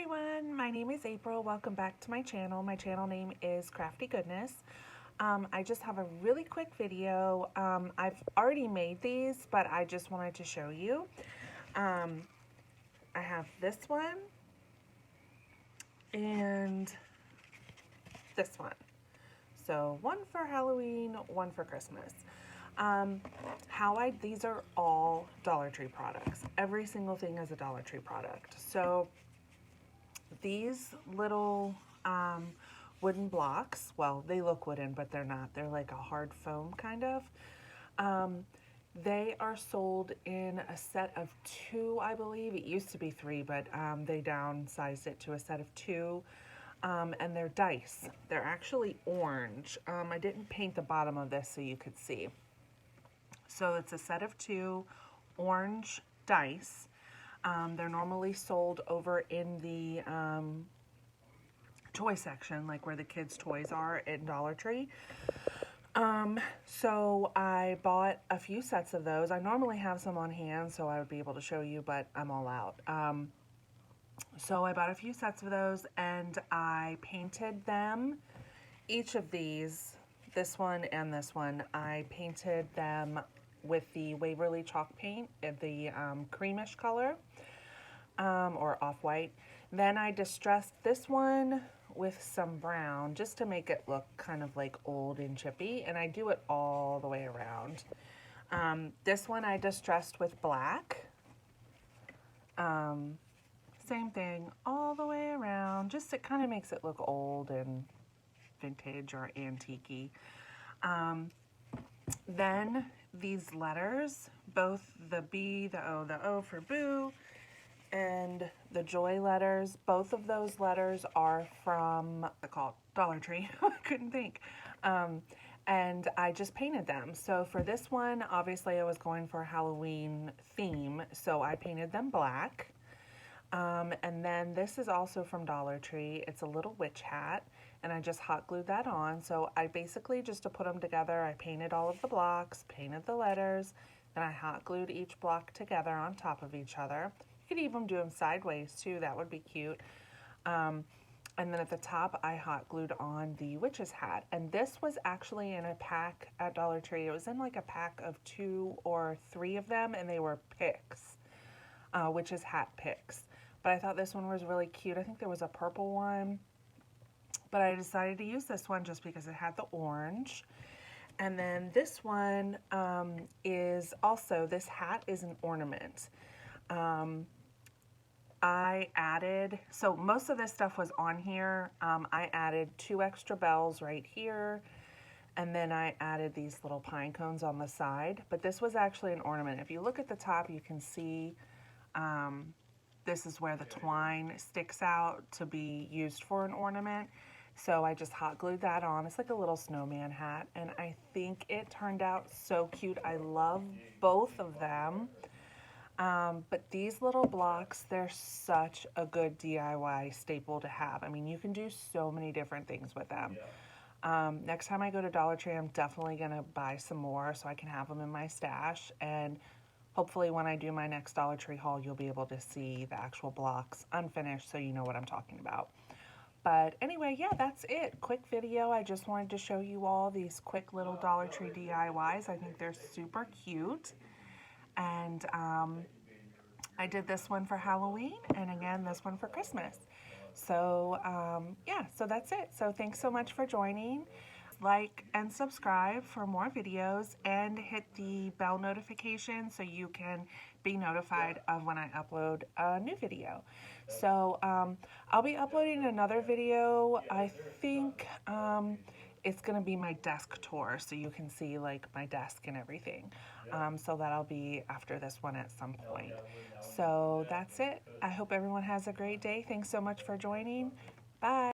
everyone, my name is April. Welcome back to my channel. My channel name is Crafty Goodness. I just have a really quick video. I've already made these, but I just wanted to show you. I have this one and this one. So one for Halloween, one for Christmas. These are all Dollar Tree products. Every single thing is a Dollar Tree product. So these little wooden blocks, well, they look wooden, but they're not. They're like a hard foam kind of. They are sold in a set of 2, I believe. It used to be 3, but they downsized it to a set of 2. And they're dice. They're actually orange. I didn't paint the bottom of this so you could see. So it's a set of 2 orange dice. They're normally sold over in the toy section, like where the kids' toys are in Dollar Tree. So I bought a few sets of those. I normally have some on hand, so I would be able to show you, but I'm all out. So I bought a few sets of those, and I painted them. Each of these, this one and this one, I painted them with the Waverly chalk paint, the creamish color, or off-white. Then I distressed this one with some brown just to make it look kind of like old and chippy, and I do it all the way around. This one I distressed with black. Same thing all the way around, just it kind of makes it look old and vintage or antique-y. Then these letters, both the B, the O for boo, and the joy letters, both of those letters are from, what's it called? Dollar Tree. I couldn't think. And I just painted them. So for this one, obviously I was going for a Halloween theme, so I painted them black. And then this is also from Dollar Tree. It's a little witch hat, and I just hot glued that on. So I basically, just to put them together, I painted all of the blocks, painted the letters, then I hot glued each block together on top of each other. You could even do them sideways too, that would be cute. And then at the top, I hot glued on the witch's hat. And this was actually in a pack at Dollar Tree. It was in like a pack of 2 or 3 of them, and they were picks, witch's hat picks. But I thought this one was really cute. I think there was a purple one, but I decided to use this one just because it had the orange. And then this one is also, this hat is an ornament. I added, so most of this stuff was on here. I added 2 extra bells right here, and then I added these little pine cones on the side. But this was actually an ornament. If you look at the top, you can see this is where the twine sticks out to be used for an ornament. So I just hot glued that on. It's like a little snowman hat, and I think it turned out so cute. I love both of them. But these little blocks, they're such a good DIY staple to have. I mean, you can do so many different things with them. Next time I go to Dollar Tree, I'm definitely going to buy some more so I can have them in my stash. And hopefully when I do my next Dollar Tree haul, you'll be able to see the actual blocks unfinished so you know what I'm talking about. But anyway, yeah, that's it. Quick video. I just wanted to show you all these quick little Dollar Tree DIYs. I think they're super cute. And I did this one for Halloween, and again, this one for Christmas. So yeah, so that's it. So thanks so much for joining. Like and subscribe for more videos, and hit the bell notification so you can be notified of when I upload a new video. So I'll be uploading another video. I think it's going to be my desk tour, so you can see like my desk and everything. So that'll be after this one at some point. So that's it. I hope everyone has a great day. Thanks so much for joining. Bye.